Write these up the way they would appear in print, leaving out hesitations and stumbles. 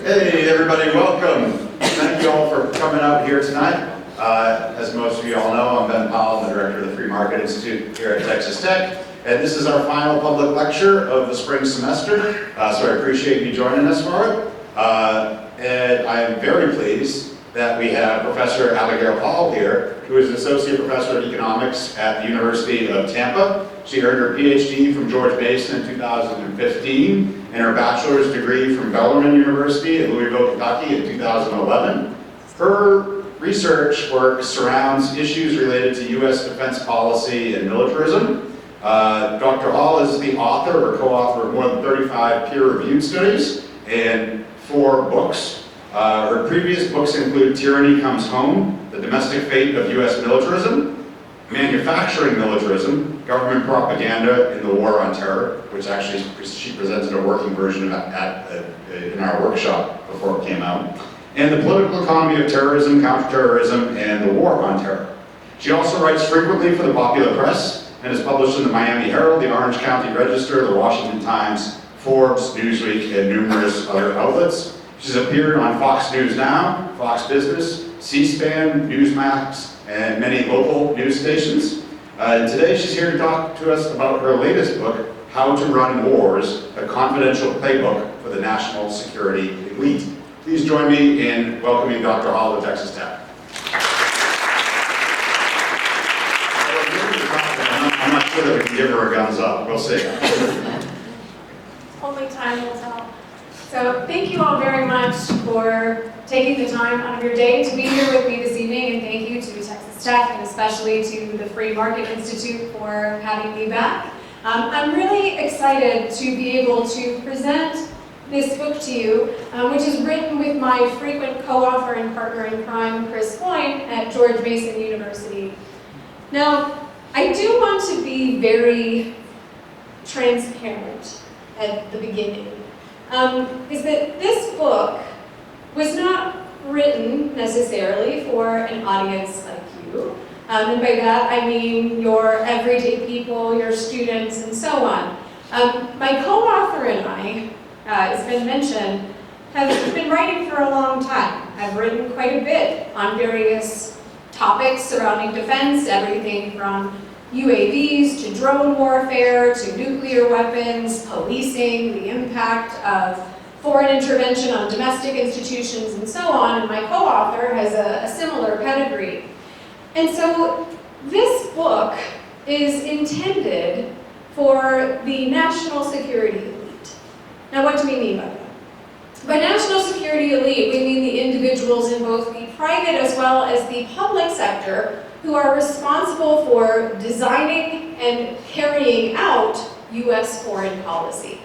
Hey everybody, welcome. Thank you all for coming out here tonight. As most of you all know, I'm Ben Powell, the director of the Free Market Institute here at Texas Tech. And this is our final public lecture of the spring semester, so I appreciate you joining us for it. And I am very pleased that we have Professor Abigail Hall here, who is an associate professor of economics at the University of Tampa. She earned her PhD from George Mason in 2015 and her bachelor's degree from Bellarmine University in Louisville, Kentucky in 2011. Her research work surrounds issues related to U.S. defense policy and militarism. Dr. Hall is the author or co-author of more than 35 peer-reviewed studies and 4 books. Her previous books include Tyranny Comes Home, The Domestic Fate of U.S. Militarism, Manufacturing Militarism, Government Propaganda in the War on Terror, which actually she presented a working version of in our workshop before it came out, and The Political Economy of Terrorism, Counterterrorism, and the War on Terror. She also writes frequently for the popular press and is published in the Miami Herald, the Orange County Register, the Washington Times, Forbes, Newsweek, and numerous other outlets. She's appeared on Fox News Now, Fox Business, C-SPAN, Newsmax, and many local news stations. Today she's here to talk to us about her latest book, How to Run Wars, a Confidential Playbook for the National Security Elite. Please join me in welcoming Dr. Hall to Texas Tech. I'm not sure that we can give her a guns up. We'll see. Only time will tell. So thank you all very much for taking the time out of your day to be here with me this evening, and thank you to Texas Tech and especially to the Free Market Institute for having me back. I'm really excited to be able to present this book to you, which is written with my frequent co-author and partner in crime, Chris Foyne, at George Mason University. Now, I do want to be very transparent at the beginning. Is that this book was not written necessarily for an audience like you. And by that I mean your everyday people, your students, and so on. My co-author and I, it's been mentioned, have been writing for a long time. I've written quite a bit on various topics surrounding defense, everything from UAVs to drone warfare to nuclear weapons, policing, the impact of foreign intervention on domestic institutions, and so on. And my co-author has a similar pedigree. And so this book is intended for the national security elite. Now, what do we mean by that? By national security elite, we mean the individuals in both the private as well as the public sector who are responsible for designing and carrying out U.S. foreign policy.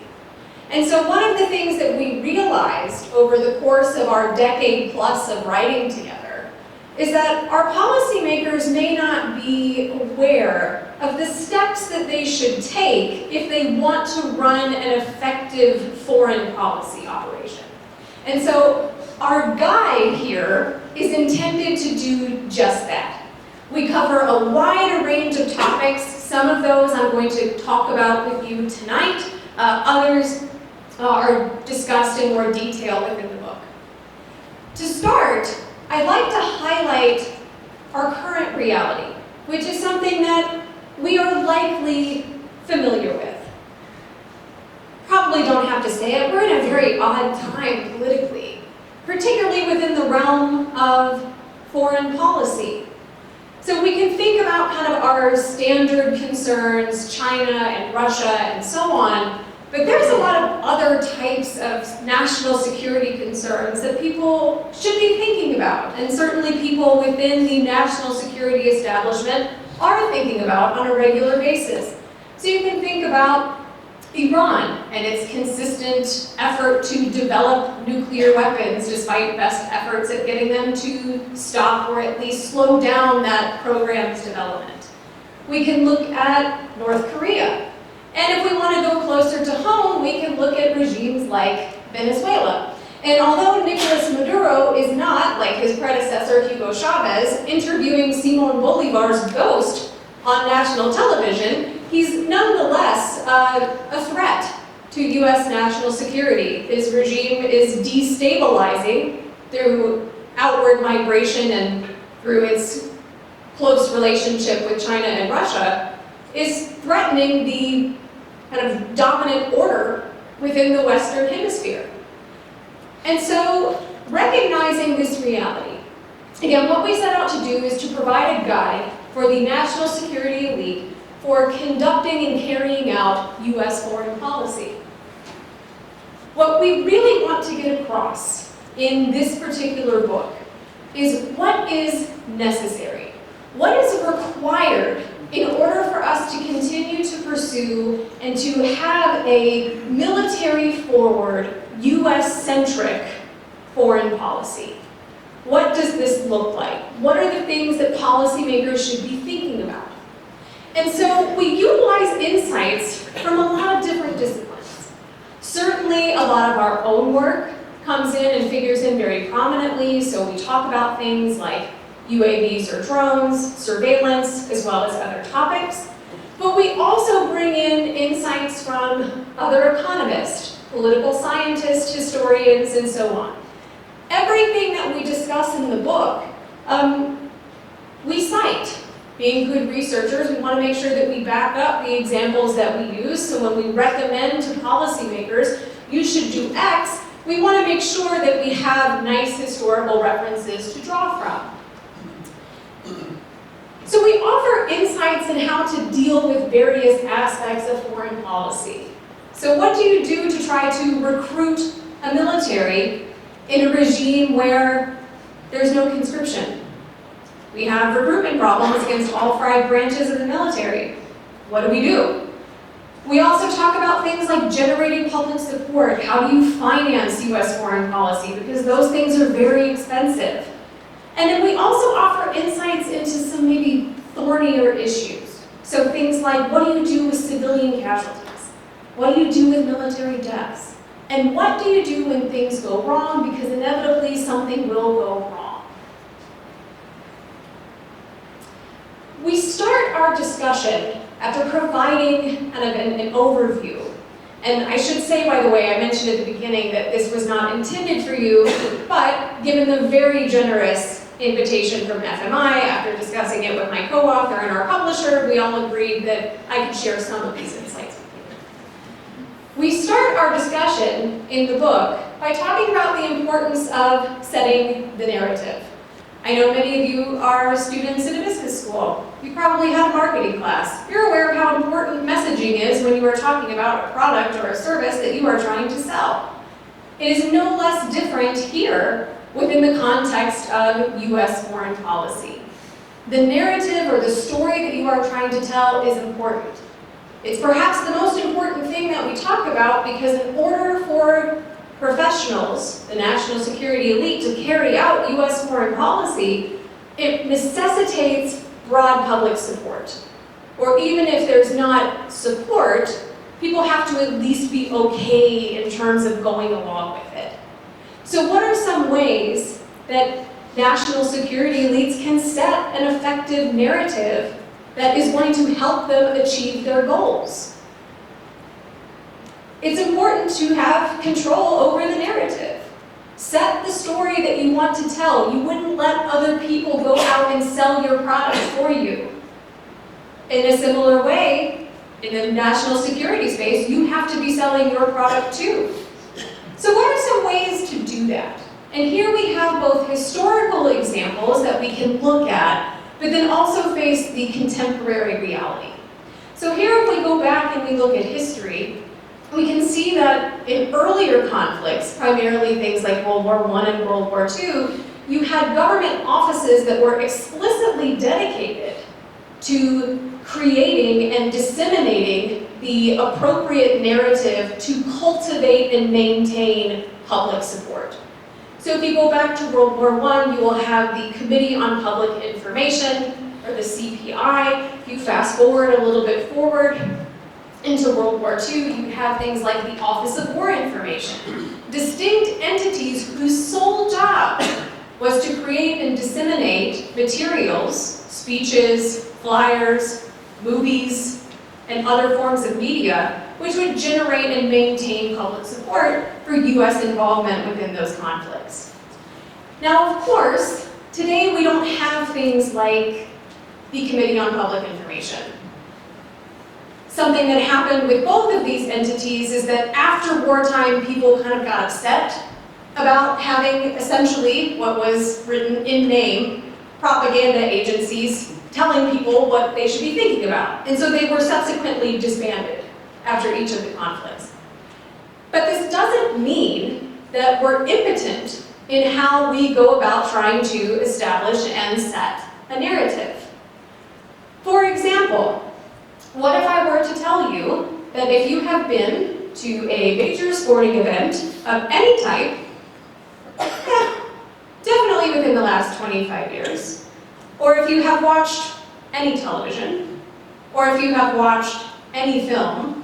And so one of the things that we realized over the course of our decade plus of writing together is that our policymakers may not be aware of the steps that they should take if they want to run an effective foreign policy operation. And so our guide here is intended to do just that. We cover a wide range of topics. Some of those I'm going to talk about with you tonight. Others are discussed in more detail within the book. To start, I'd like to highlight our current reality, which is something that we are likely familiar with. Probably don't have to say it, we're in a very odd time politically, particularly within the realm of foreign policy. So we can think about kind of our standard concerns, China and Russia and so on, but there's a lot of other types of national security concerns that people should be thinking about, and certainly people within the national security establishment are thinking about on a regular basis. So you can think about Iran and its consistent effort to develop nuclear weapons despite best efforts at getting them to stop or at least slow down that program's development. We can look at North Korea. And if we want to go closer to home, we can look at regimes like Venezuela. And although Nicolas Maduro is not, like his predecessor Hugo Chavez, interviewing Simon Bolivar's ghost on national television, he's nonetheless a threat to US national security. His regime is destabilizing through outward migration and through its close relationship with China and Russia, is threatening the kind of dominant order within the Western Hemisphere. And so, recognizing this reality, again, what we set out to do is to provide a guide for the national security elite for conducting and carrying out US foreign policy. What we really want to get across in this particular book is what is necessary, what is required in order for us to continue to pursue and to have a military-forward, US-centric foreign policy. What does this look like? What are the things that policymakers should be thinking about? And so we utilize insights from a lot of different disciplines. Certainly a lot of our own work comes in and figures in very prominently, so we talk about things like UAVs or drones, surveillance, as well as other topics. But we also bring in insights from other economists, political scientists, historians, and so on. Everything that we discuss in the book, we cite. Being good researchers, we want to make sure that we back up the examples that we use, so when we recommend to policymakers, you should do X, we want to make sure that we have nice historical references to draw from. So we offer insights in how to deal with various aspects of foreign policy. So what do you do to try to recruit a military in a regime where there's no conscription? We have recruitment problems against all 5 branches of the military. What do? We also talk about things like generating public support. How do you finance US foreign policy? Because those things are very expensive. And then we also offer insights into some maybe thornier issues. So things like, what do you do with civilian casualties? What do you do with military deaths? And what do you do when things go wrong? Because inevitably something will go wrong. We start our discussion after providing kind of an overview. And I should say, by the way, I mentioned at the beginning that this was not intended for you, but given the very generous invitation from FMI, after discussing it with my co-author and our publisher, we all agreed that I could share some of these insights with you. We start our discussion in the book by talking about the importance of setting the narrative. I know many of you are students in a business school. You probably had a marketing class. You're aware of how important messaging is when you are talking about a product or a service that you are trying to sell. It is no less different here within the context of US foreign policy. The narrative or the story that you are trying to tell is important. It's perhaps the most important thing that we talk about because in order for professionals, the national security elite, to carry out US foreign policy, it necessitates broad public support. Or even if there's not support, people have to at least be okay in terms of going along with it. So what are some ways that national security elites can set an effective narrative that is going to help them achieve their goals? It's important to have control over the narrative. Set the story that you want to tell. You wouldn't let other people go out and sell your product for you. In a similar way, in the national security space, you have to be selling your product too. So what are some ways to do that? And here we have both historical examples that we can look at, but then also face the contemporary reality. So here if we go back and we look at history, we can see that in earlier conflicts, primarily things like World War I and World War II, you had government offices that were explicitly dedicated to creating and disseminating the appropriate narrative to cultivate and maintain public support. So if you go back to World War I, you will have the Committee on Public Information, or the CPI. If you fast forward a little bit forward into World War II, you have things like the Office of War Information, distinct entities whose sole job was to create and disseminate materials, speeches, flyers, movies, and other forms of media, which would generate and maintain public support for US involvement within those conflicts. Now, of course, today we don't have things like the Committee on Public Information. Something that happened with both of these entities is that after wartime, people kind of got upset about having essentially what was written in name, propaganda agencies telling people what they should be thinking about. And so they were subsequently disbanded after each of the conflicts. But this doesn't mean that we're impotent in how we go about trying to establish and set a narrative. For example, what if I were to tell you that if you have been to a major sporting event of any type, definitely within the last 25 years, or if you have watched any television, or if you have watched any film,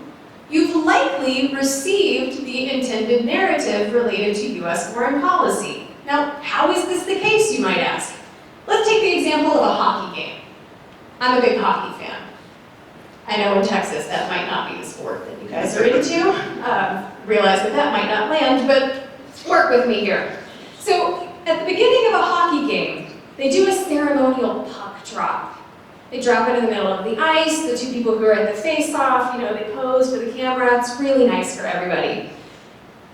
you've likely received the intended narrative related to US foreign policy. Now, how is this the case, you might ask? Let's take the example of a hockey game. I'm a big hockey fan. I know in Texas that might not be the sport that you guys are into. Realize that that might not land, but work with me here. So at the beginning of a hockey game, they do a ceremonial puck drop. They drop it in the middle of the ice. The two people who are at the face-off, they pose for the camera. It's really nice for everybody.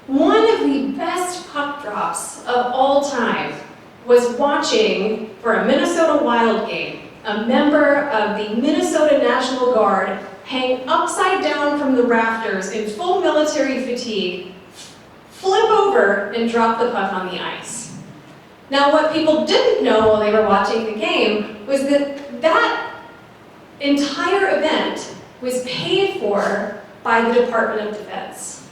One of the best puck drops of all time was watching, for a Minnesota Wild game, a member of the Minnesota National Guard hang upside down from the rafters in full military fatigue, flip over and drop the puck on the ice. Now, what people didn't know while they were watching the game was that that entire event was paid for by the Department of Defense.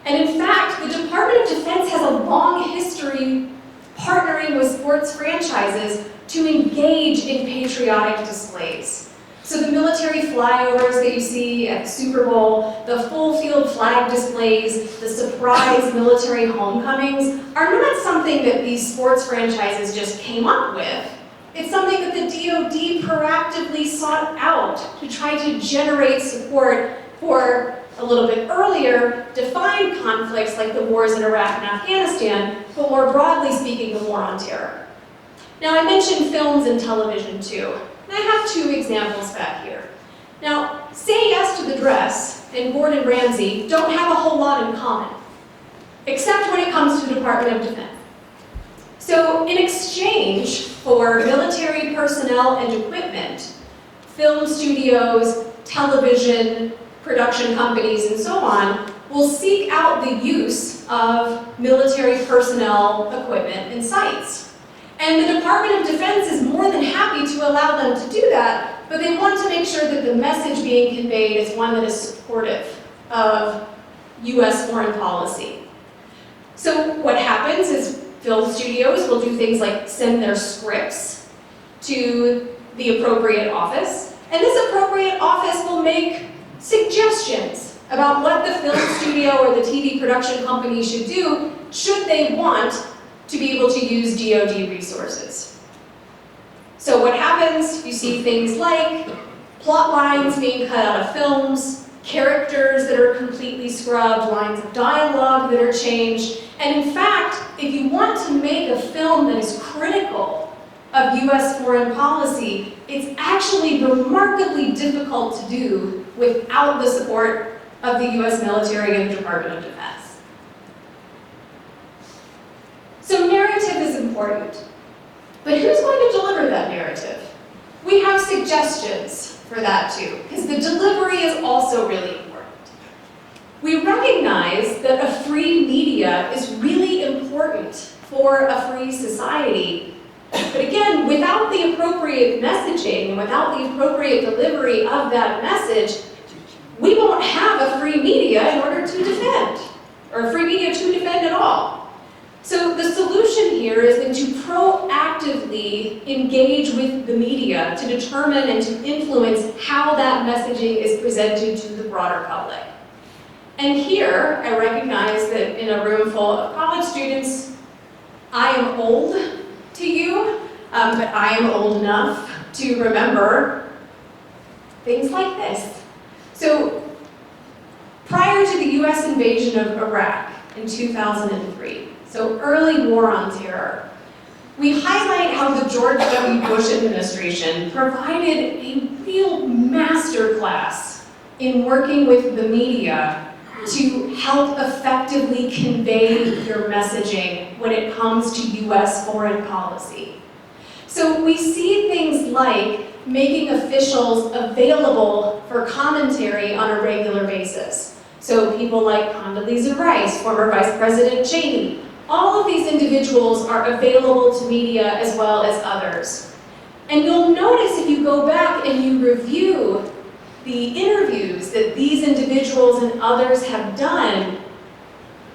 And in fact, the Department of Defense has a long history partnering with sports franchises to engage in patriotic displays. So the military flyovers that you see at the Super Bowl, the full field flag displays, the surprise military homecomings are not something that these sports franchises just came up with. It's something that the DoD proactively sought out to try to generate support for, a little bit earlier, defined conflicts like the wars in Iraq and Afghanistan, but more broadly speaking, the war on terror. Now, I mentioned films and television too, and I have two examples back here. Now, Say Yes to the Dress and Gordon Ramsay don't have a whole lot in common, except when it comes to the Department of Defense. So, in exchange for military personnel and equipment, film studios, television, production companies, and so on, will seek out the use of military personnel, equipment, and sites. And the Department of Defense is more than happy to allow them to do that, but they want to make sure that the message being conveyed is one that is supportive of US foreign policy. So what happens is film studios will do things like send their scripts to the appropriate office, and this appropriate office will make suggestions about what the film studio or the TV production company should do should they want to be able to use DoD resources. So what happens, you see things like plot lines being cut out of films, characters that are completely scrubbed, lines of dialogue that are changed, and in fact, if you want to make a film that is critical of US foreign policy, it's actually remarkably difficult to do without the support of the US military and the Department of Defense. So narrative is important, but who's going to deliver that narrative? We have suggestions for that too, because the delivery is also really important. We recognize that a free media is really important for a free society. But again, without the appropriate messaging and without the appropriate delivery of that message, we won't have a free media in order to defend, or a free media to defend at all. So the solution here is then to proactively engage with the media to determine and to influence how that messaging is presented to the broader public. And here, I recognize that in a room full of college students, I am old to you, but I am old enough to remember things like this. So prior to the US invasion of Iraq in 2003, so early war on terror, we highlight how the George W. Bush administration provided a real masterclass in working with the media to help effectively convey your messaging when it comes to US foreign policy. So we see things like making officials available for commentary on a regular basis. So people like Condoleezza Rice, former Vice President Cheney, all of these individuals are available to media as well as others. And you'll notice if you go back and you review the interviews that these individuals and others have done,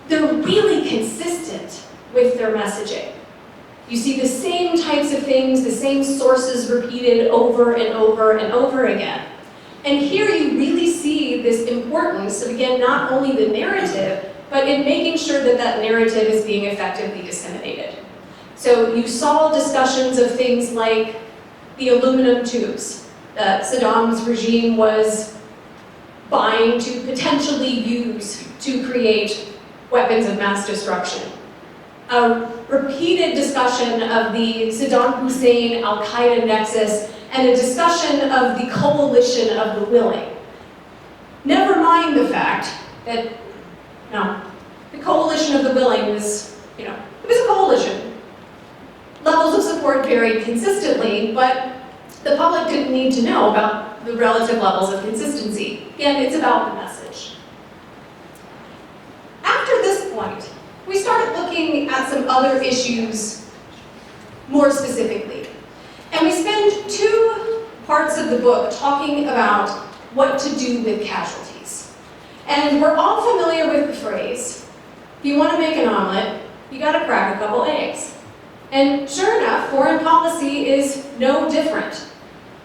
they're really consistent with their messaging. You see the same types of things, the same sources repeated over and over and over again. And here you really see this importance of, again, not only the narrative, but in making sure that that narrative is being effectively disseminated. So you saw discussions of things like the aluminum tubes that Saddam's regime was buying to potentially use to create weapons of mass destruction. A repeated discussion of the Saddam Hussein Al-Qaeda nexus and a discussion of the coalition of the willing. Never mind the fact that, the coalition of the willing was, it was a coalition. Levels of support varied consistently, but the public didn't need to know about the relative levels of consistency. Again, it's about the message. After this point, we started looking at some other issues more specifically. And we spend 2 parts of the book talking about what to do with casualties. And we're all familiar with the phrase, if you want to make an omelet, you got to crack a couple eggs. And sure enough, foreign policy is no different.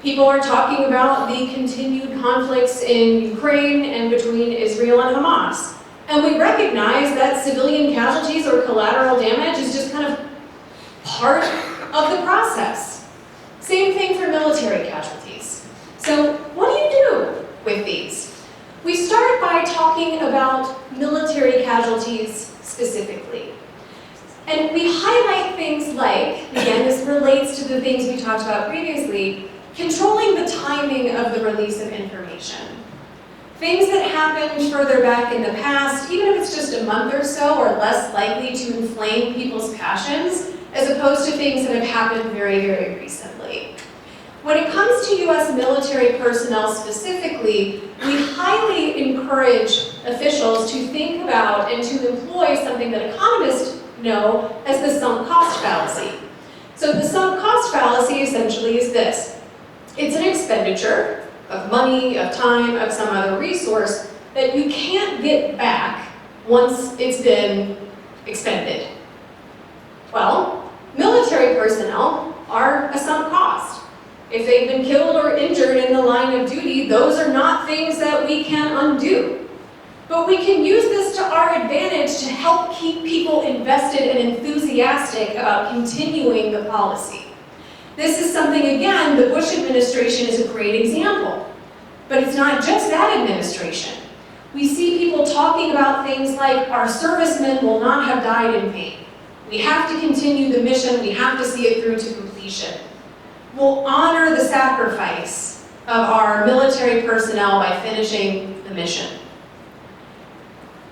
People are talking about the continued conflicts in Ukraine and between Israel and Hamas. And we recognize that civilian casualties or collateral damage is just kind of part of the process. Same thing for military casualties. So what do you do with these? We start by talking about military casualties specifically. And we highlight things like, again, this relates to the things we talked about previously, controlling the timing of the release of information. Things that happened further back in the past, even if it's just a month or so, are less likely to inflame people's passions, as opposed to things that have happened very, very recently. When it comes to US military personnel specifically, we highly encourage officials to think about and to employ something that economists know as the sunk cost fallacy. So the sunk cost fallacy essentially is this. It's an expenditure of money, of time, of some other resource that you can't get back once it's been expended. Well, military personnel are a sunk cost. If they've been killed or injured in the line of duty, those are not things that we can undo. But we can use this to our advantage to help keep people invested and enthusiastic about continuing the policy. This is something, again, the Bush administration is a great example. But it's not just that administration. We see people talking about things like our servicemen will not have died in vain. We have to continue the mission, we have to see it through to completion. We'll honor the sacrifice of our military personnel by finishing the mission.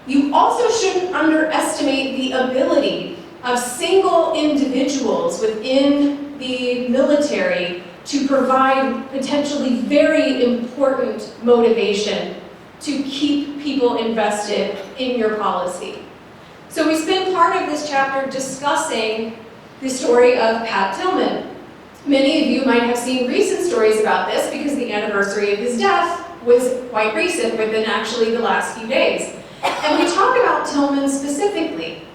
You also shouldn't underestimate the ability of single individuals within the military to provide potentially very important motivation to keep people invested in your policy. So we spend part of this chapter discussing the story of Pat Tillman. Many of you might have seen recent stories about this because the anniversary of his death was quite recent, within actually the last few days. And we talk about Tillman specifically.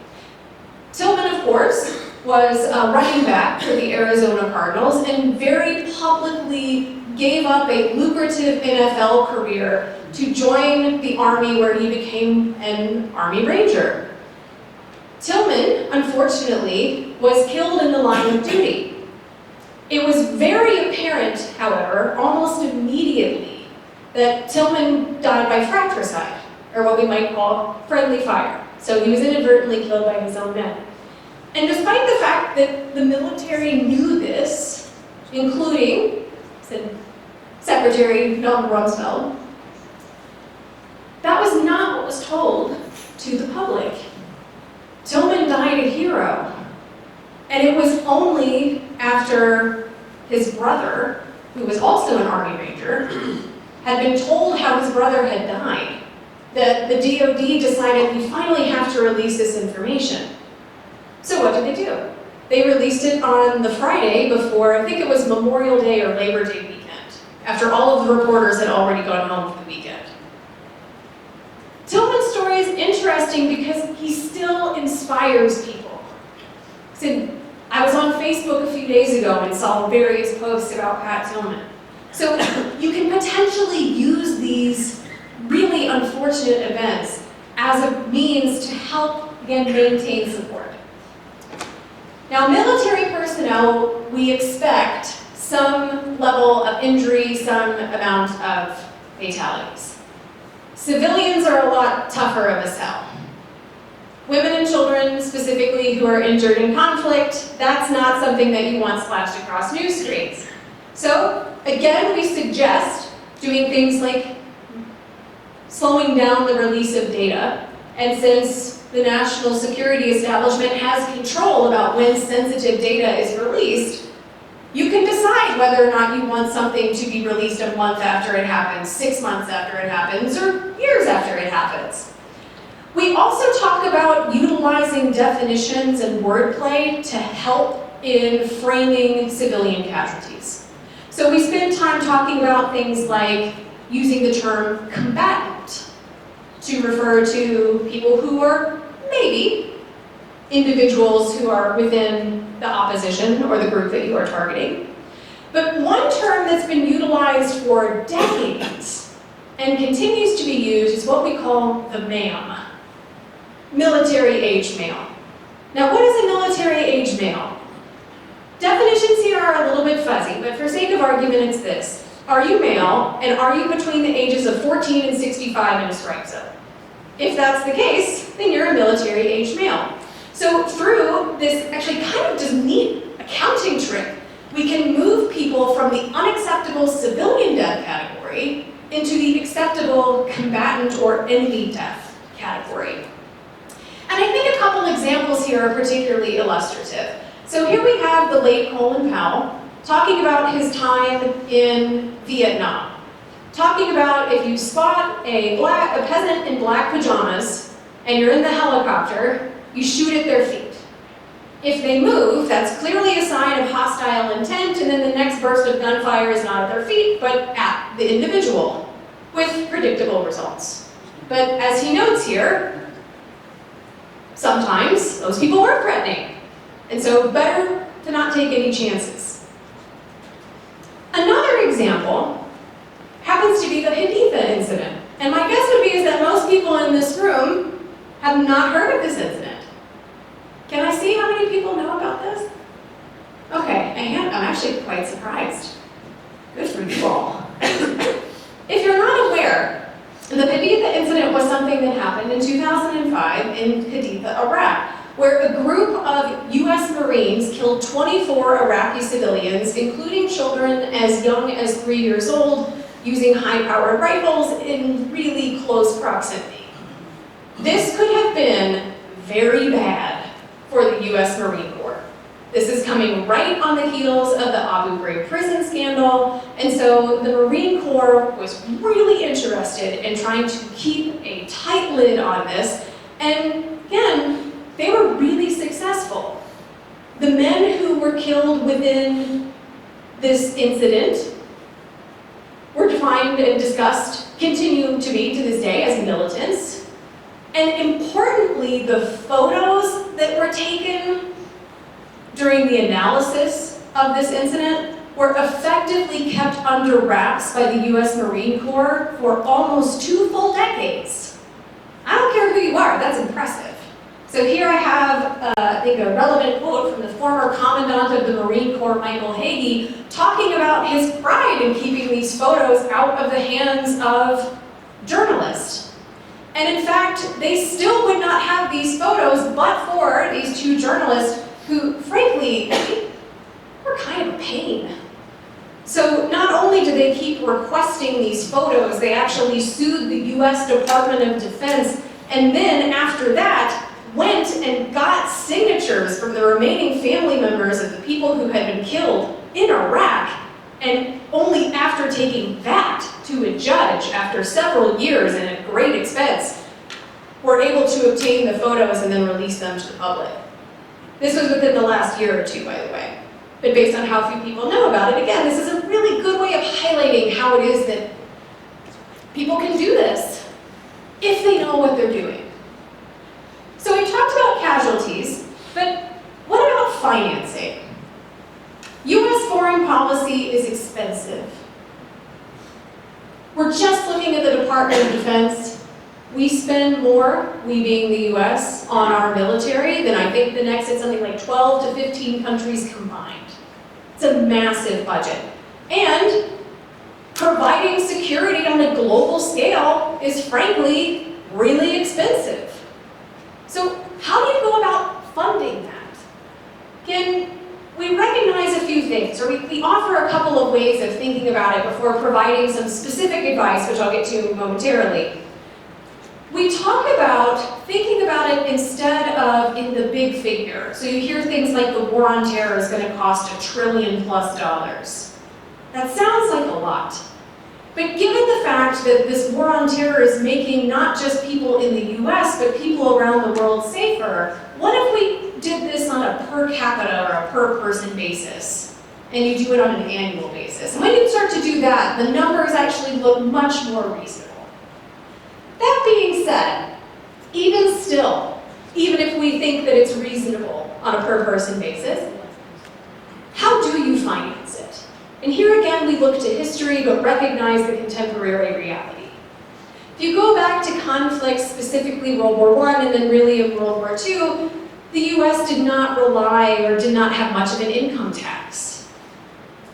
Tillman, of course, was a running back for the Arizona Cardinals and very publicly gave up a lucrative NFL career to join the Army, where he became an Army Ranger. Tillman, unfortunately, was killed in the line of duty. It was very apparent, however, almost immediately, that Tillman died by fratricide. or what we might call friendly fire. So he was inadvertently killed by his own men. And despite the fact that the military knew this, including Secretary Donald Rumsfeld, that was not what was told to the public. Tillman died a hero. And it was only after his brother, who was also an Army Ranger, had been told how his brother had died, that the DoD decided we finally have to release this information. So what did they do? They released it on the Friday before, I think it was Memorial Day or Labor Day weekend, after all of the reporters had already gone home for the weekend. Tillman's story is interesting because he still inspires people. So I was on Facebook a few days ago and saw various posts about Pat Tillman. So you can potentially use these really unfortunate events as a means to help, again, maintain support. Now, military personnel, we expect some level of injury, some amount of fatalities. Civilians are a lot tougher of a sell. Women and children, specifically, who are injured in conflict, that's not something that you want splashed across news screens. So, again, we suggest doing things like slowing down the release of data. And since the national security establishment has control about when sensitive data is released, you can decide whether or not you want something to be released a month after it happens, 6 months after it happens, or years after it happens. We also talk about utilizing definitions and wordplay to help in framing civilian casualties. So we spend time talking about things like using the term combatant to refer to people who are maybe individuals who are within the opposition or the group that you are targeting. But one term that's been utilized for decades and continues to be used is what we call the MAM, military-age male. Now, what is a military-age male? Definitions here are a little bit fuzzy, but for sake of argument, it's this. Are you male, and are you between the ages of 14 and 65 in a strike zone? If that's the case, then you're a military-age male. So through this actually kind of just neat accounting trick, we can move people from the unacceptable civilian death category into the acceptable combatant or enemy death category. And I think a couple examples here are particularly illustrative. So here we have the late Colin Powell talking about his time in Vietnam. Talking about if you spot a peasant in black pajamas and you're in the helicopter, you shoot at their feet. If they move, that's clearly a sign of hostile intent, and then the next burst of gunfire is not at their feet, but at the individual, with predictable results. But as he notes here, sometimes those people were threatening, and so better to not take any chances. Another example happens to be the Haditha incident. And my guess would be is that most people in this room have not heard of this incident. Can I see how many people know about this? Okay, I'm actually quite surprised. Good for you all. If you're not aware, the Haditha incident was something that happened in 2005 in Haditha, Iraq, where a group of US Marines killed 24 Iraqi civilians, including children as young as 3 years old, using high-powered rifles in really close proximity. This could have been very bad for the US Marine Corps. This is coming right on the heels of the Abu Ghraib prison scandal, and so the Marine Corps was really interested in trying to keep a tight lid on this, and again, they were really successful. The men who were killed within this incident were defined and discussed, continue to be to this day, as militants. And importantly, the photos that were taken during the analysis of this incident were effectively kept under wraps by the US Marine Corps for almost 2 full decades. I don't care who you are, that's impressive. So here I have, I think, a relevant quote from the former Commandant of the Marine Corps, Michael Hagee, talking about his pride in keeping these photos out of the hands of journalists. And in fact, they still would not have these photos but for these two journalists who, frankly, were kind of a pain. So not only do they keep requesting these photos, they actually sued the US Department of Defense, and then after that, went and got signatures from the remaining family members of the people who had been killed in Iraq, and only after taking that to a judge after several years and at great expense, were able to obtain the photos and then release them to the public. This was within the last year or two, by the way. But based on how few people know about it, again, this is a really good way of highlighting how it is that people can do this if they know what they're doing. So we talked about casualties, but what about financing? US foreign policy is expensive. We're just looking at the Department of Defense. We spend more, we being the US, on our military than I think the next is something like 12 to 15 countries combined. It's a massive budget. And providing security on a global scale is frankly really expensive. So how do you go about funding that? Again, we recognize a few things, or we offer a couple of ways of thinking about it before providing some specific advice, which I'll get to momentarily. We talk about thinking about it instead of in the big figure. So you hear things like the war on terror is going to cost $1 trillion+. That sounds like a lot. But given the fact that this war on terror is making not just people in the US, but people around the world safer, what if we did this on a per capita or a per person basis? And you do it on an annual basis. And when you start to do that, the numbers actually look much more reasonable. That being said, even still, even if we think that it's reasonable on a per person basis, how do you finance it? And here again, we look to history, but recognize the contemporary reality. If you go back to conflicts, specifically World War I and then really in World War II, the US did not rely or did not have much of an income tax.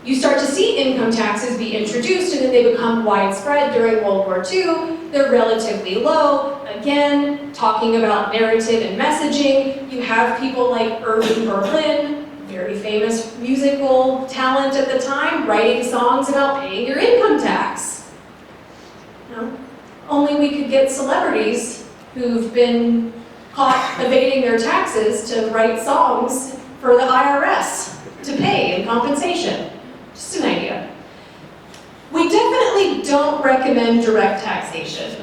You start to see income taxes be introduced and then they become widespread during World War II. They're relatively low. Again, talking about narrative and messaging, you have people like Irving Berlin, very famous musical talent at the time, writing songs about paying your income tax. No? Only we could get celebrities who've been caught evading their taxes to write songs for the IRS to pay in compensation. Just an idea. We definitely don't recommend direct taxation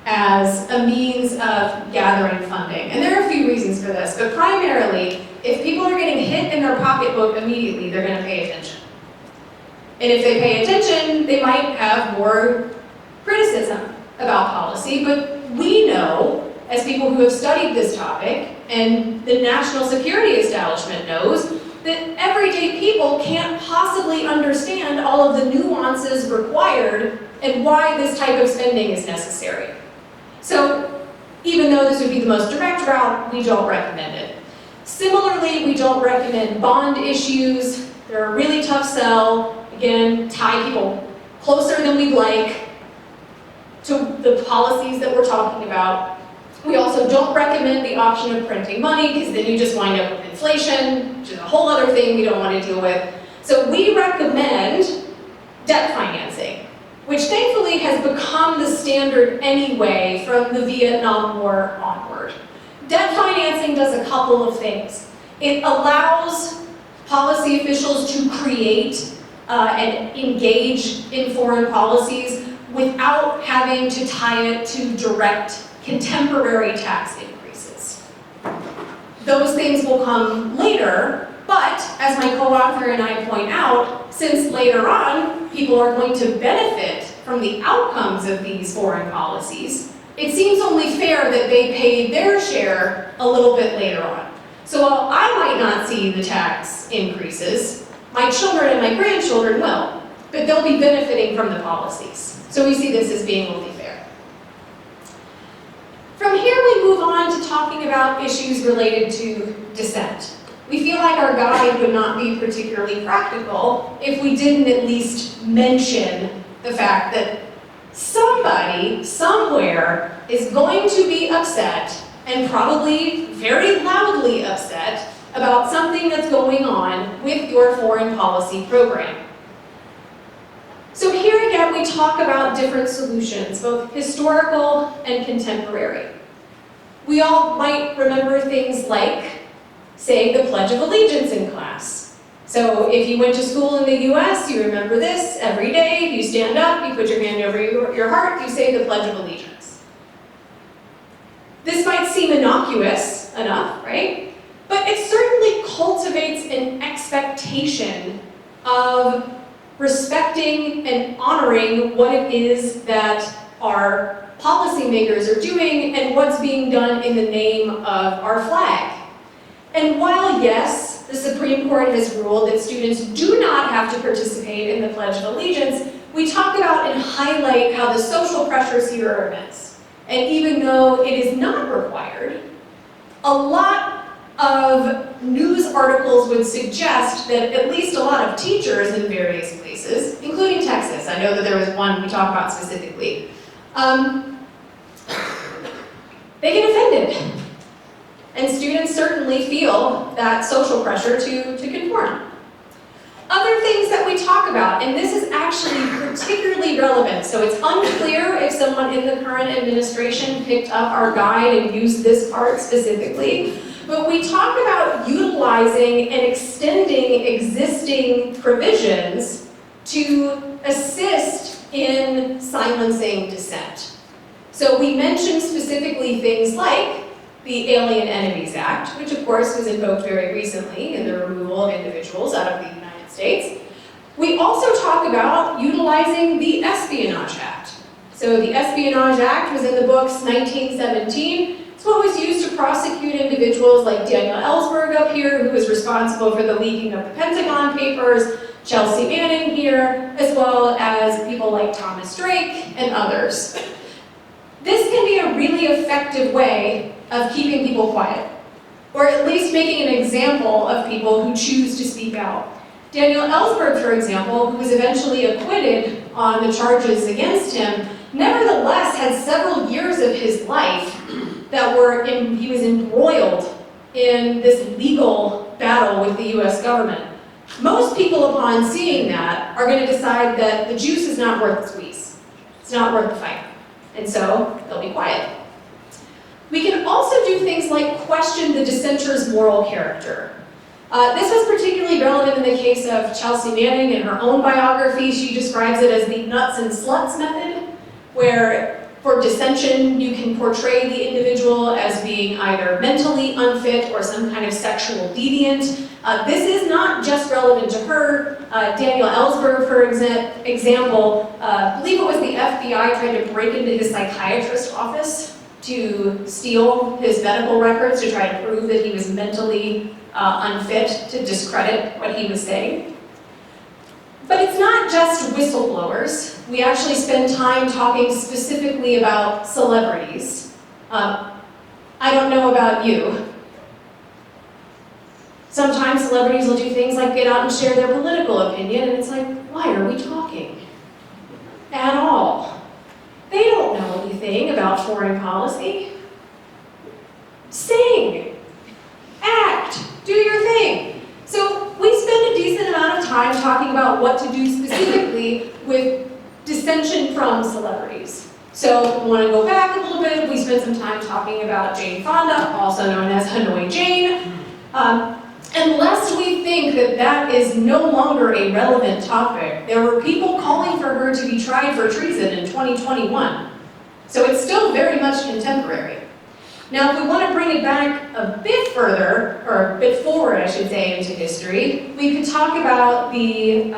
as a means of gathering funding. And there are a few reasons for this, but primarily, if people are getting hit in their pocketbook immediately, they're going to pay attention. And if they pay attention, they might have more criticism about policy, but we know, as people who have studied this topic, and the national security establishment knows, that everyday people can't possibly understand all of the nuances required and why this type of spending is necessary. So, even though this would be the most direct route, we don't recommend it. Similarly, we don't recommend bond issues. They're a really tough sell. Again, tie people closer than we'd like to the policies that we're talking about. We also don't recommend the option of printing money because then you just wind up with inflation, which is a whole other thing we don't want to deal with. So we recommend debt financing, which thankfully has become the standard anyway from the Vietnam War onward. Debt financing does a couple of things. It allows policy officials to create and engage in foreign policies without having to tie it to direct contemporary tax increases. Those things will come later, but as my co-author and I point out, since later on people are going to benefit from the outcomes of these foreign policies, it seems only fair that they pay their share a little bit later on. So while I might not see the tax increases, my children and my grandchildren will, but they'll be benefiting from the policies. So we see this as being only fair. From here we move on to talking about issues related to dissent. We feel like our guide would not be particularly practical if we didn't at least mention the fact that somebody, somewhere, is going to be upset, and probably very loudly upset, about something that's going on with your foreign policy program. So here again, we talk about different solutions, both historical and contemporary. We all might remember things like saying the Pledge of Allegiance in class. So if you went to school in the US, you remember this every day. You stand up, you put your hand over your heart, you say the Pledge of Allegiance. This might seem innocuous enough, right? But it certainly cultivates an expectation of respecting and honoring what it is that our policymakers are doing and what's being done in the name of our flag. And while, yes, the Supreme Court has ruled that students do not have to participate in the Pledge of Allegiance, we talk about and highlight how the social pressures here are immense. And even though it is not required, a lot of news articles would suggest that at least a lot of teachers in various places, including Texas, I know that there was one we talked about specifically, they get offended. And students certainly feel that social pressure to conform. Other things that we talk about, and this is actually particularly relevant, so it's unclear if someone in the current administration picked up our guide and used this part specifically, but we talk about utilizing and extending existing provisions to assist in silencing dissent. So we mentioned specifically things like the Alien Enemies Act, which of course was invoked very recently in the removal of individuals out of the United States. We also talk about utilizing the Espionage Act. So the Espionage Act was in the books 1917. It's what was used to prosecute individuals like Daniel Ellsberg up here, who was responsible for the leaking of the Pentagon Papers, Chelsea Manning here, as well as people like Thomas Drake and others. This can be a really effective way of keeping people quiet, or at least making an example of people who choose to speak out. Daniel Ellsberg, for example, who was eventually acquitted on the charges against him, nevertheless had several years of his life that he was embroiled in this legal battle with the US government. Most people, upon seeing that, are going to decide that the juice is not worth the squeeze. It's not worth the fight. And so, they'll be quiet. We can also do things like question the dissenter's moral character. This was particularly relevant in the case of Chelsea Manning. In her own biography, she describes it as the nuts and sluts method, where for dissension, you can portray the individual as being either mentally unfit or some kind of sexual deviant. This is not just relevant to her. Daniel Ellsberg, for example, I believe it was the FBI tried to break into his psychiatrist's office to steal his medical records to try to prove that he was mentally unfit to discredit what he was saying. But it's not just whistleblowers. We actually spend time talking specifically about celebrities. I don't know about you. Sometimes celebrities will do things like get out and share their political opinion, and it's like, why are we talking? At all. They don't know anything about foreign policy. Sing. Act. Do your thing. So we spend a decent amount of time talking about what to do specifically with dissension from celebrities. So if we want to go back a little bit, we spent some time talking about Jane Fonda, also known as Hanoi Jane. Unless we think that that is no longer a relevant topic, there were people calling for her to be tried for treason in 2021. So it's still very much contemporary. Now, if we want to bring it back a bit further, or a bit forward, I should say, into history, we could talk about the,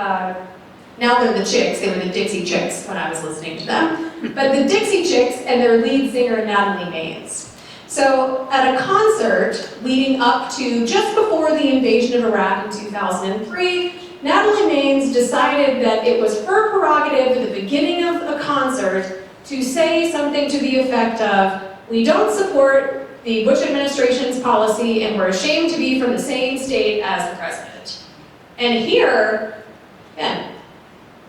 now they're the Chicks, they were the Dixie Chicks when I was listening to them, but the Dixie Chicks and their lead singer, Natalie Maines. So, at a concert leading up to just before the invasion of Iraq in 2003, Natalie Maines decided that it was her prerogative at the beginning of a concert to say something to the effect of, "We don't support the Bush administration's policy and we're ashamed to be from the same state as the president." And here, again,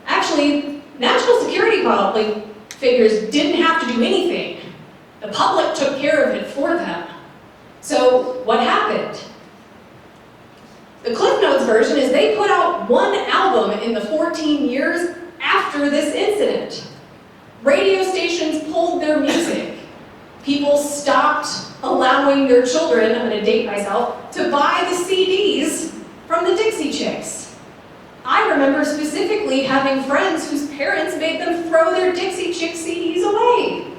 actually, national security policy figures didn't have to do anything. The public took care of it for them. So what happened? The Cliff Notes version is they put out one album in the 14 years after this incident. Radio stations pulled their music. People stopped allowing their children, I'm going to date myself, to buy the CDs from the Dixie Chicks. I remember specifically having friends whose parents made them throw their Dixie Chick CDs away.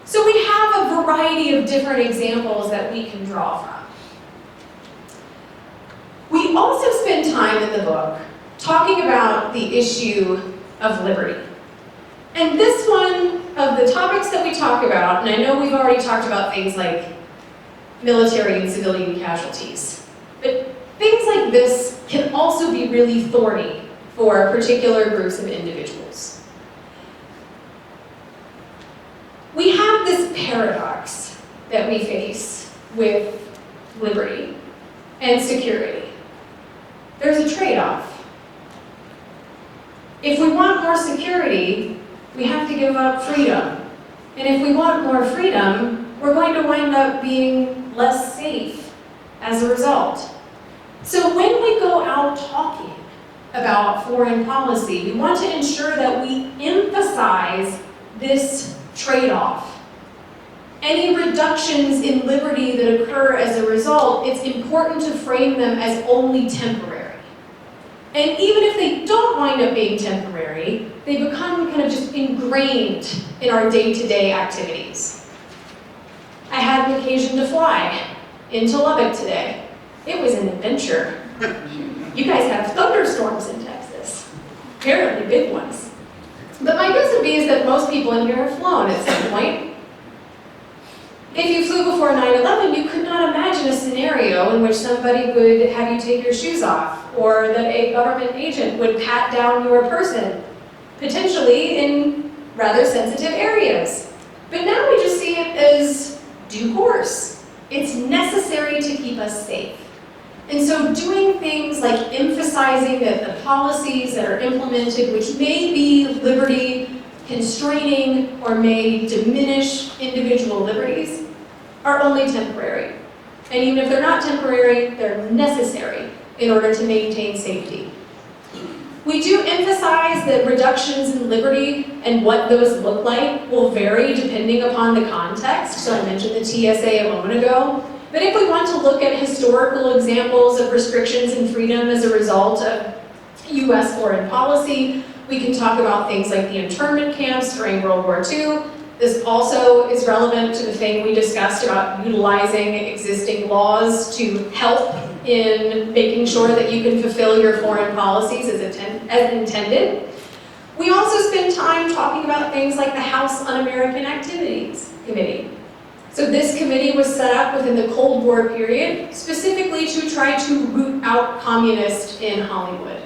So we have a variety of different examples that we can draw from. We also spend time in the book talking about the issue of liberty. And this one of the topics that we talk about, and I know we've already talked about things like military and civilian casualties, but things like this can also be really thorny for particular groups of individuals. We have this paradox that we face with liberty and security. There's a trade-off. If we want more security, we have to give up freedom. And if we want more freedom, we're going to wind up being less safe as a result. So when we go out talking about foreign policy, we want to ensure that we emphasize this trade-off. Any reductions in liberty that occur as a result, it's important to frame them as only temporary. And even if they don't wind up being temporary, they become kind of just ingrained in our day-to-day activities. I had an occasion to fly into Lubbock today. It was an adventure. You guys have thunderstorms in Texas, apparently big ones. But my guess would be is that most people in here have flown at some point. If you flew before 9/11, you could not imagine a scenario in which somebody would have you take your shoes off, or that a government agent would pat down your person, potentially in rather sensitive areas. But now we just see it as due course. It's necessary to keep us safe. And so doing things like emphasizing that the policies that are implemented, which may be liberty constraining or may diminish individual liberties, are only temporary. And even if they're not temporary, they're necessary in order to maintain safety. We do emphasize that reductions in liberty and what those look like will vary depending upon the context. So I mentioned the TSA a moment ago. But if we want to look at historical examples of restrictions in freedom as a result of US foreign policy, we can talk about things like the internment camps during World War II. This also is relevant to the thing we discussed about utilizing existing laws to help in making sure that you can fulfill your foreign policies as intended. We also spend time talking about things like the House Un-American Activities Committee. So this committee was set up within the Cold War period, specifically to try to root out communists in Hollywood.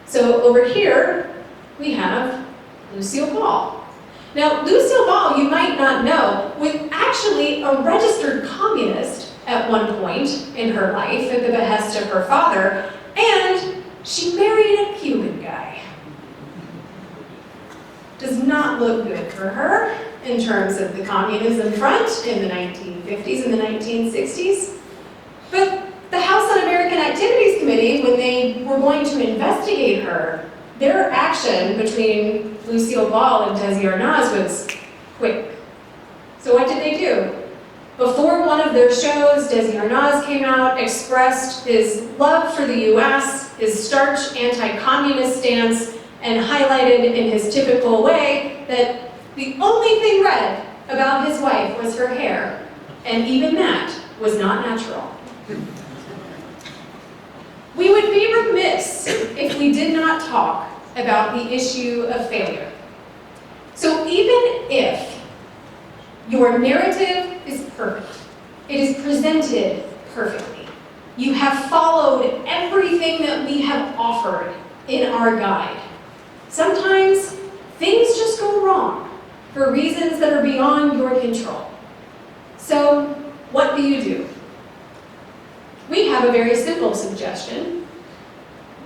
So over here, we have Lucille Ball. Now, Lucille Ball, you might not know, was actually a registered communist at one point in her life at the behest of her father, and she married a Cuban guy. Does not look good for her in terms of the communism front in the 1950s and the 1960s. But the House Un-American Activities Committee, when they were going to investigate her, their action between Lucille Ball and Desi Arnaz was quick. So what did they do? Before one of their shows, Desi Arnaz came out, expressed his love for the US, his starch anti-communist stance, and highlighted in his typical way that the only thing red about his wife was her hair, and even that was not natural. We would be remiss if we did not talk about the issue of failure. So even if your narrative is perfect, it is presented perfectly, you have followed everything that we have offered in our guide, sometimes things just go wrong for reasons that are beyond your control. So what do? We have a very simple suggestion.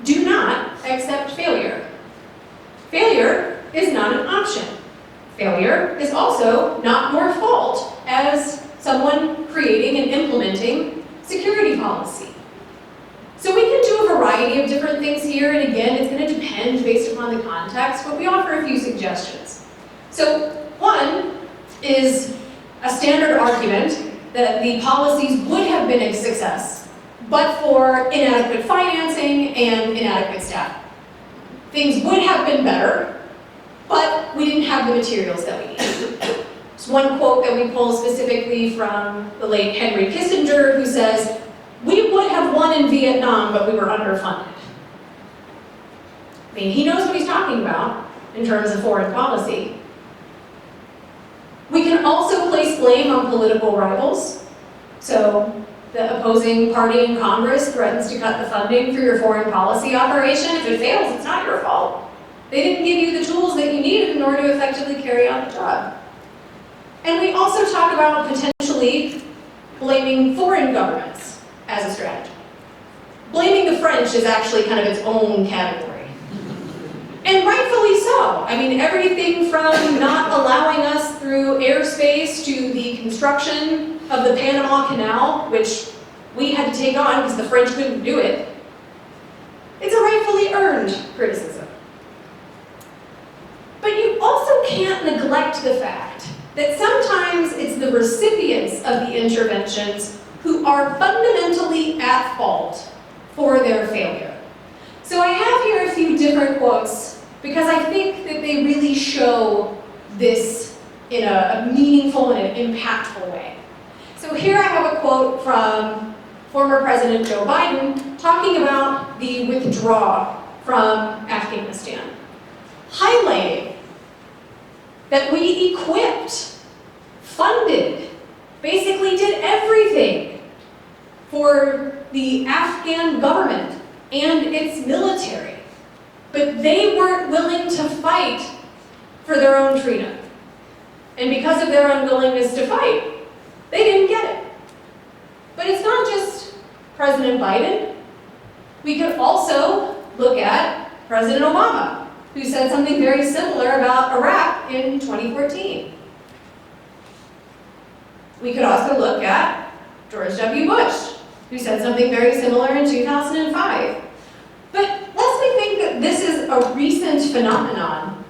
Do not accept failure. Failure is not an option. failure is also not your fault as someone creating and implementing security policy. So we can do a variety of different things here, and again, it's going to depend based upon the context, but we offer a few suggestions. So one is a standard argument that the policies would have been a success, but for inadequate financing and inadequate staff. Things would have been better, but we didn't have the materials that we needed. There's one quote that we pull specifically from the late Henry Kissinger, who says, "We would have won in Vietnam, but we were underfunded." I mean, he knows what he's talking about in terms of foreign policy. We can also place blame on political rivals. So the opposing party in Congress threatens to cut the funding for your foreign policy operation. If it fails, it's not your fault. They didn't give you the tools that you needed in order to effectively carry out the job. And we also talk about potentially blaming foreign governments as a strategy. Blaming the French is actually kind of its own category. And rightfully so. I mean, everything from not allowing us through airspace to the construction of the Panama Canal, which we had to take on because the French couldn't do it. It's a rightfully earned criticism. But you also can't neglect the fact that sometimes it's the recipients of the interventions who are fundamentally at fault for their failure. So I have here a few different quotes because I think that they really show this in a meaningful and an impactful way. So here I have a quote from former President Joe Biden talking about the withdrawal from Afghanistan, highlighting that we equipped, funded, basically did everything for the Afghan government and its military, but they weren't willing to fight for their own freedom. And because of their unwillingness to fight, they didn't get it. But it's not just President Biden. We could also look at President Obama, who said something very similar about Iraq in 2014. We could also look at George W. Bush, who said something very similar in 2005. But lest we think that this is a recent phenomenon,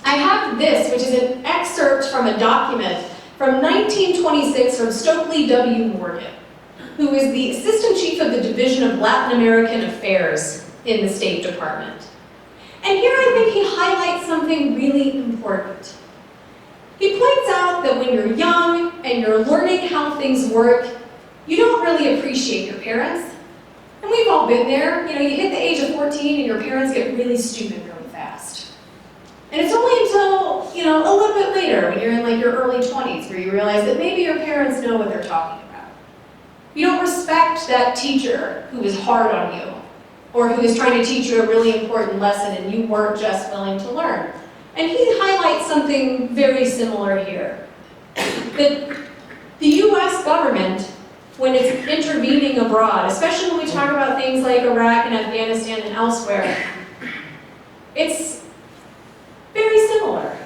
I have this, which is an excerpt from a document from 1926 from Stokely W. Morgan, who is the Assistant Chief of the Division of Latin American Affairs in the State Department. And here I think he highlights something really important. He points out that when you're young and you're learning how things work, you don't really appreciate your parents. And we've all been there. You know, you hit the age of 14 and your parents get really stupid really fast. And it's only until, you know, a little bit later when you're in like your early 20s where you realize that maybe your parents know what they're talking about. You don't respect that teacher who is hard on you or who is trying to teach you a really important lesson and you weren't just willing to learn. And he highlights something very similar here. That the US government, when it's intervening abroad, especially when we talk about things like Iraq and Afghanistan and elsewhere, it's very similar.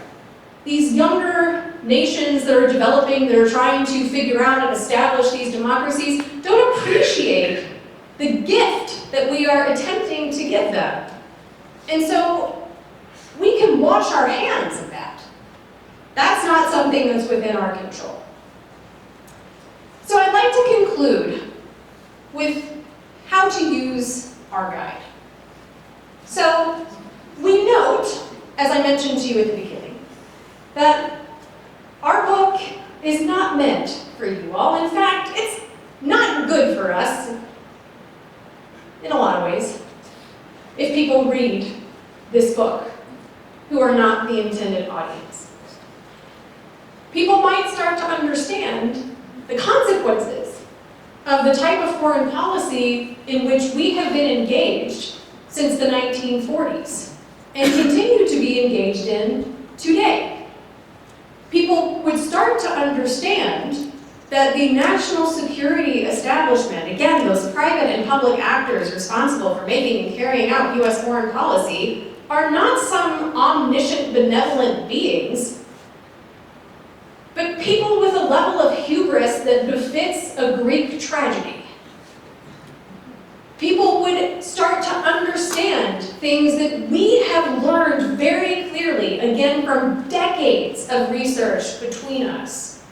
These younger nations that are developing, that are trying to figure out and establish these democracies, don't appreciate the gift that we are attempting to give them. And so we can wash our hands of that. That's not something that's within our control. So I'd like to conclude with how to use our guide. So we note, as I mentioned to you at the beginning, that our book is not meant for you all. In fact, it's not good for us in a lot of ways if people read this book who are not the intended audience. People might start to understand the consequences of the type of foreign policy in which we have been engaged since the 1940s and continue to be engaged in today. People would start to understand that the national security establishment, again, those private and public actors responsible for making and carrying out US foreign policy, are not some omniscient, benevolent beings, but people with a level of hubris that befits a Greek tragedy. People would start to understand things that we have learned very clearly, again, from decades of research between us,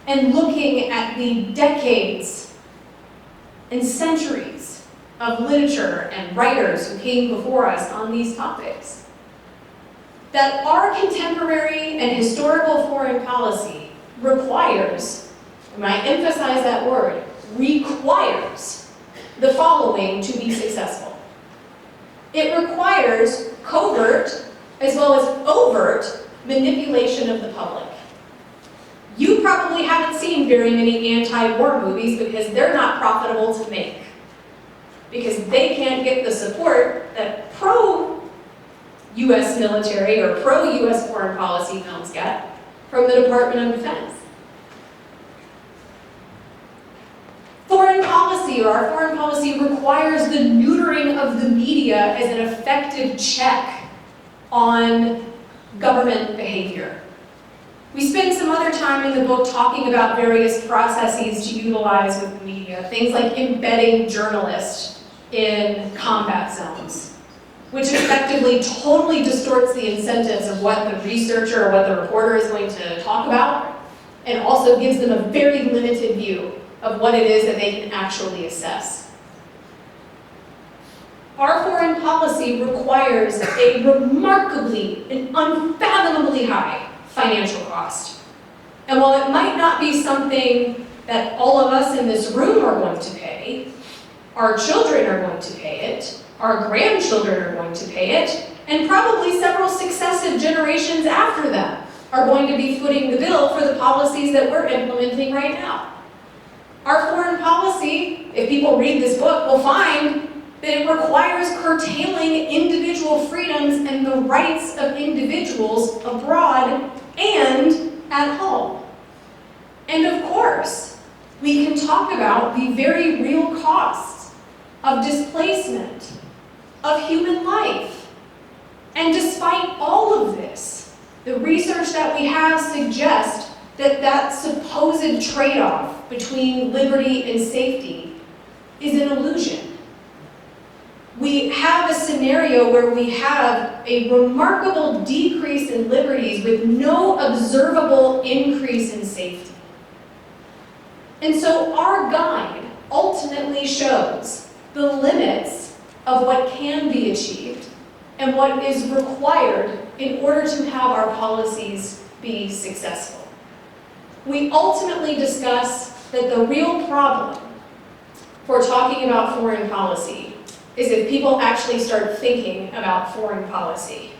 and looking at the decades and centuries of literature and writers who came before us on these topics. That our contemporary and historical foreign policy requires, and I emphasize that word, requires the following to be successful. It requires covert as well as overt manipulation of the public. You probably haven't seen very many anti-war movies because they're not profitable to make. Because they can't get the support that pro-US military or pro-US foreign policy films get from the Department of Defense. Foreign policy, or our foreign policy, requires the neutering of the media as an effective check on government behavior. We spend some other time in the book talking about various processes to utilize with the media, things like embedding journalists in combat zones, which effectively totally distorts the incentives of what the researcher or what the reporter is going to talk about, and also gives them a very limited view of what it is that they can actually assess. Our foreign policy requires a remarkably and unfathomably high financial cost. And while it might not be something that all of us in this room are going to pay, our children are going to pay it, our grandchildren are going to pay it, and probably several successive generations after them are going to be footing the bill for the policies that we're implementing right now. Our foreign policy, if people read this book, will find that it requires curtailing individual freedoms and the rights of individuals abroad and at home. And of course, we can talk about the very real costs of displacement, of human life. And despite all of this, the research that we have suggests that that supposed trade-off between liberty and safety is an illusion. We have a scenario where we have a remarkable decrease in liberties with no observable increase in safety. And so our guide ultimately shows the limits of what can be achieved and what is required in order to have our policies be successful. We ultimately discuss that the real problem for talking about foreign policy is if people actually start thinking about foreign policy.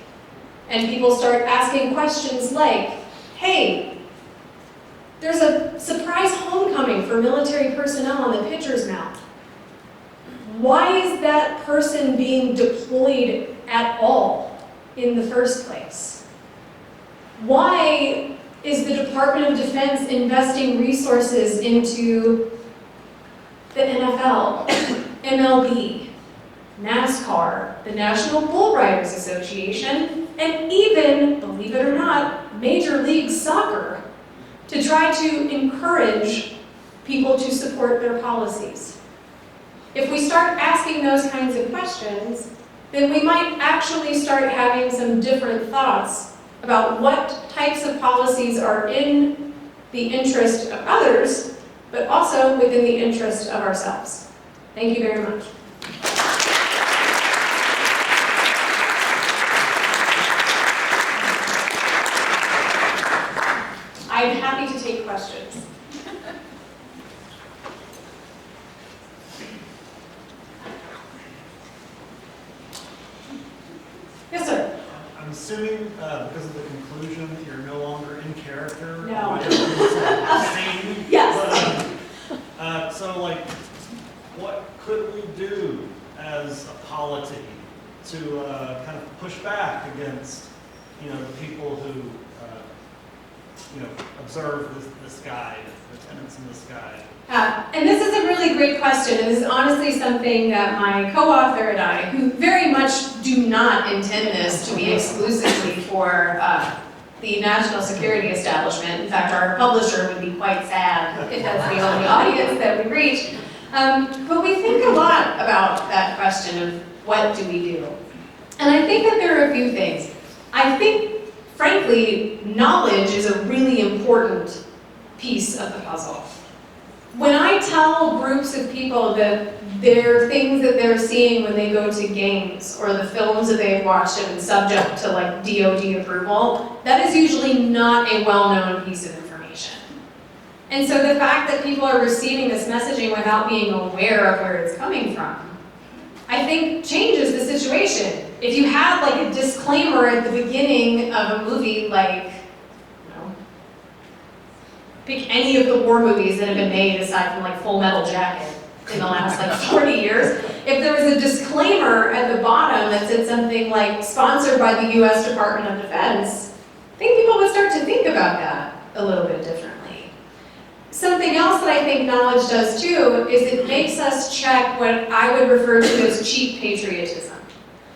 And people start asking questions like, hey, there's a surprise homecoming for military personnel on the pitcher's mound. Why is that person being deployed at all in the first place? Why is the Department of Defense investing resources into the NFL, MLB, NASCAR, the National Bull Riders Association, and even, believe it or not, Major League Soccer, to try to encourage people to support their policies? If we start asking those kinds of questions, then we might actually start having some different thoughts about what types of policies are in the interest of others, but also within the interest of ourselves. Thank you very much. I'm happy to take questions. Yes, sir. I'm assuming because of the conclusion that you're no longer in character. No. Scene. Yes. But, so, like, what could we do as a polity to kind of push back against, the people who, observe this guide, the tenets in this guide? And this is a really great question, and this is honestly something that my co-author and I, who very much do not intend this to be exclusively for the national security establishment. In fact, our publisher would be quite sad if that's the only audience that we reach. But we think a lot about that question of what do we do? And I think that there are a few things. I think, frankly, knowledge is a really important piece of the puzzle. When I tell groups of people that there are things that they're seeing when they go to games or the films that they've watched have been subject to like DoD approval, that is usually not a well-known piece of information. And so the fact that people are receiving this messaging without being aware of where it's coming from, I think changes the situation. If you have like a disclaimer at the beginning of a movie, like, you know, pick any of the war movies that have been made aside from like Full Metal Jacket in the last like 40 years, if there was a disclaimer at the bottom that said something like sponsored by the US Department of Defense, I think people would start to think about that a little bit differently. Something else that I think knowledge does too is it makes us check what I would refer to as cheap patriotism.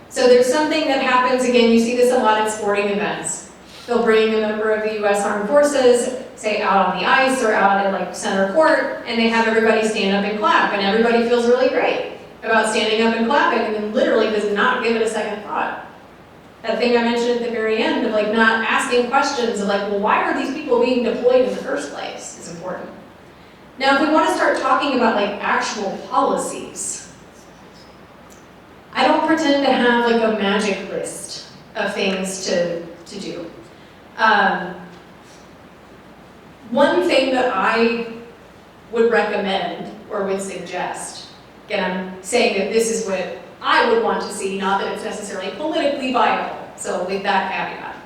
So there's something that happens, again, you see this a lot at sporting events. They'll bring a member of the US Armed Forces, say out on the ice or out at like center court, and they have everybody stand up and clap, and everybody feels really great about standing up and clapping, and then literally does not give it a second thought. That thing I mentioned at the very end of like not asking questions of like, well, why are these people being deployed in the first place is important. Now, if we want to start talking about like actual policies, I don't pretend to have like a magic list of things to do. One thing that I would recommend or would suggest, again, I'm saying that this is what I would want to see, not that it's necessarily politically viable, so with that caveat.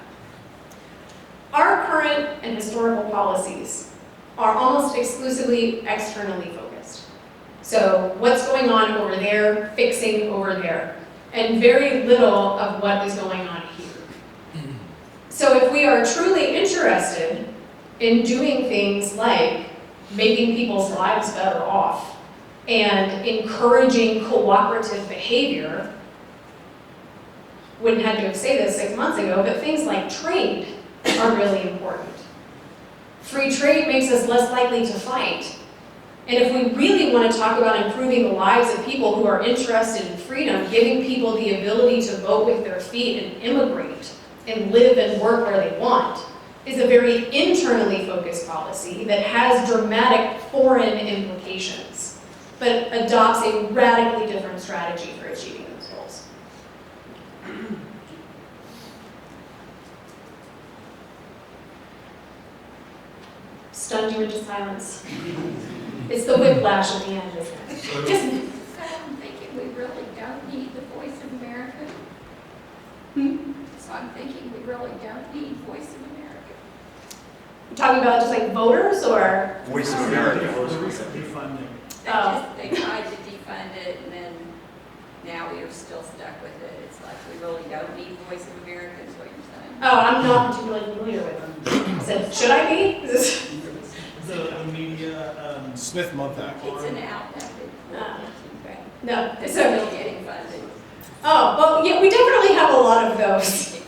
Our current and historical policies are almost exclusively externally focused. So what's going on over there, fixing over there, and very little of what is going on here. So if we are truly interested in doing things like making people's lives better off and encouraging cooperative behavior, wouldn't have to say this 6 months ago, but things like trade are really important. Free trade makes us less likely to fight. And if we really want to talk about improving the lives of people who are interested in freedom, giving people the ability to vote with their feet and immigrate and live and work where they want, is a very internally focused policy that has dramatic foreign implications, but adopts a radically different strategy for achieving those goals. Stunned you into silence. It's the whiplash at the end, isn't it? Just, So I'm thinking we really don't need the Voice of America. So I'm thinking we really don't need Voice of America. you're talking about just like voters or? Voice of America. Defunding. They tried to defund it, and then now we are still stuck with it. It's like we really don't need Voice of America, is what you're saying. Oh, I'm not particularly familiar with them. I said, should I be? Is this? The media. Smith Month Act. It's an outdated. No, It's so. still getting funded. Oh, well, yeah, we definitely have a lot of those.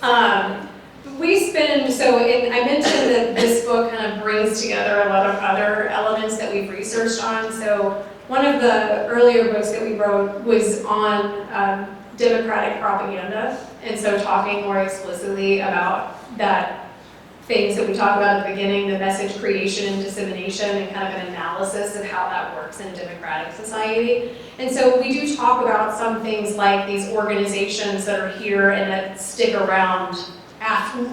We spend, I mentioned that this book kind of brings together a lot of other elements that we've researched on. So one of the earlier books that we wrote was on democratic propaganda. And so talking more explicitly about that things that we talked about at the beginning, the message creation and dissemination, and kind of an analysis of how that works in a democratic society. And so we do talk about some things like these organizations that are here and that stick around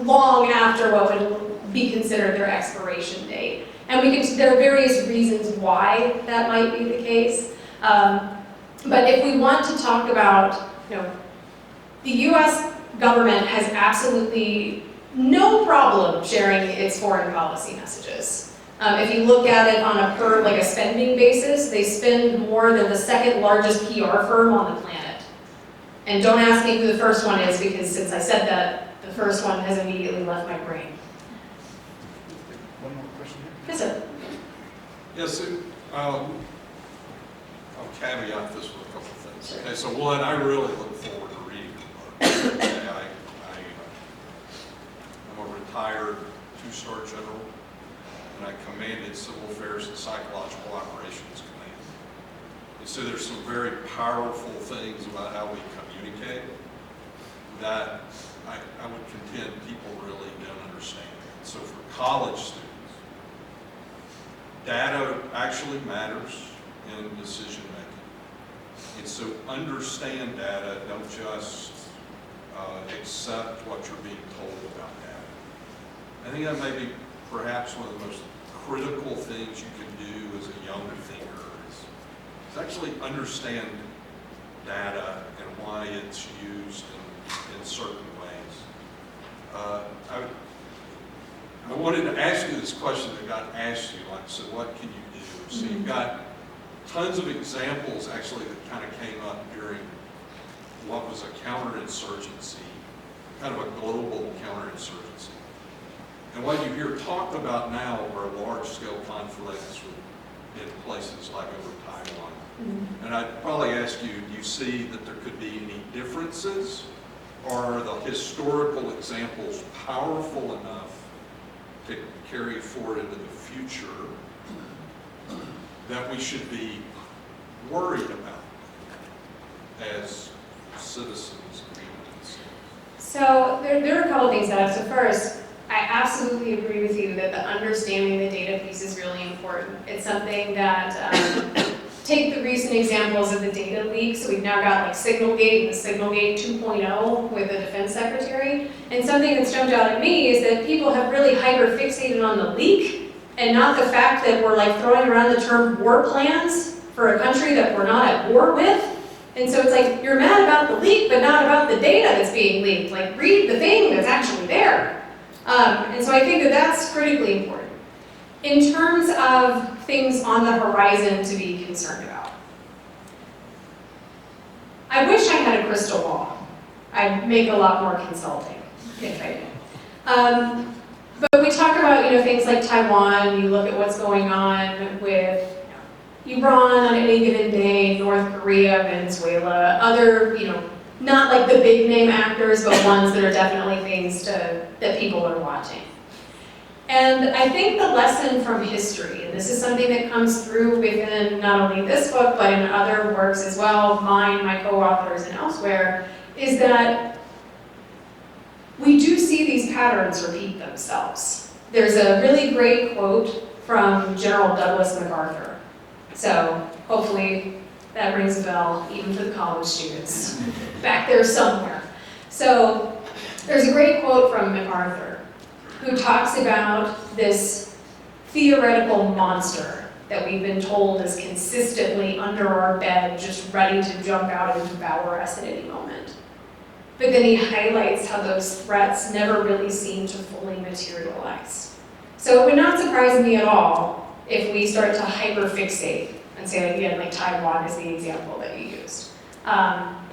long after what would be considered their expiration date. And there are various reasons why that might be the case. But if we want to talk about, the US government has absolutely no problem sharing its foreign policy messages. If you look at it on a spending basis, they spend more than the second largest PR firm on the planet. And don't ask me who the first one is, because since I said that, the first one has immediately left my brain. One more question here. Yes, sir. Yes, I'll caveat this with a couple of things. Okay, so one, I really look forward to reading the book. I'm a retired commanded Civil Affairs and Psychological Operations Command. And so there's some very powerful things about how we communicate that I would contend people really don't understand. So for college students, data actually matters in decision making. And so understand data, don't just accept what you're being told about data. I think that may be perhaps one of the most critical things you can do as a young thinker is actually understand data and why it's used in certain ways. I wanted to ask you this question that got asked you, like, so what can you do? So you've got tons of examples actually that kind of came up during what was a counterinsurgency, kind of a global counterinsurgency. And what you hear talked about now are large-scale conflicts in places like over Taiwan. And I'd probably ask you, do you see that there could be any differences? Or are the historical examples powerful enough to carry forward into the future that we should be worried about as citizens of the United States? So there are a couple things that so first, I absolutely agree with you that the understanding the data piece is really important. It's something that, take the recent examples of the data leak. So we've now got like Signalgate and Signalgate 2.0 with the defense secretary. And something that's jumped out at me is that people have really hyper fixated on the leak and not the fact that we're like throwing around the term war plans for a country that we're not at war with. And so it's like, you're mad about the leak, but not about the data that's being leaked. Like, read the thing that's actually there. And so I think that that's critically important. In terms of things on the horizon to be concerned about, I wish I had a crystal ball. I'd make a lot more consulting if I did. But we talk about, things like Taiwan. You look at what's going on with Iran on any given day, North Korea, Venezuela, other, not like the big name actors, but ones that are definitely things that people are watching. And I think the lesson from history, and this is something that comes through within not only this book, but in other works as well, mine, my co-authors, and elsewhere, is that we do see these patterns repeat themselves. There's a really great quote from General Douglas MacArthur. So hopefully that rings a bell, even for the college students back there somewhere. So there's a great quote from MacArthur who talks about this theoretical monster that we've been told is consistently under our bed, just ready to jump out and devour us at any moment. But then he highlights how those threats never really seem to fully materialize. So it would not surprise me at all if we start to hyperfixate and say, again, like Taiwan is the example that you used.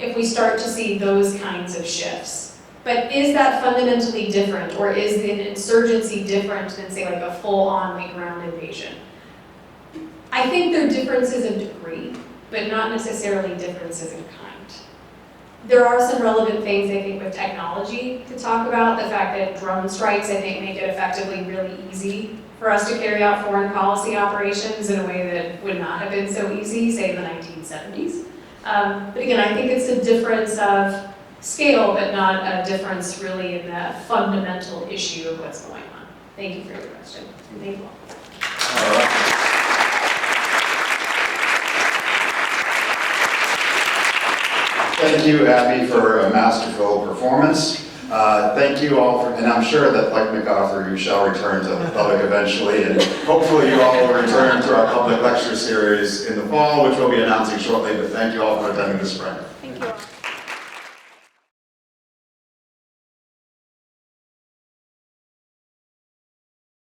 If we start to see those kinds of shifts. But is that fundamentally different, or is an insurgency different than, say, like a full-on like ground invasion? I think there are differences in degree, but not necessarily differences in kind. There are some relevant things, I think, with technology to talk about. The fact that drone strikes, I think, make it effectively really easy for us to carry out foreign policy operations in a way that would not have been so easy, say, in the 1970s. But again, I think it's a difference of scale, but not a difference really in the fundamental issue of what's going on. Thank you for your question. Thank you all. All right. Thank you, Abby, for a masterful performance. Thank you all and I'm sure that, like MacArthur, you shall return to the public eventually, and hopefully you all will return to our public lecture series in the fall, which we'll be announcing shortly, but thank you all for attending this spring. Thank you all.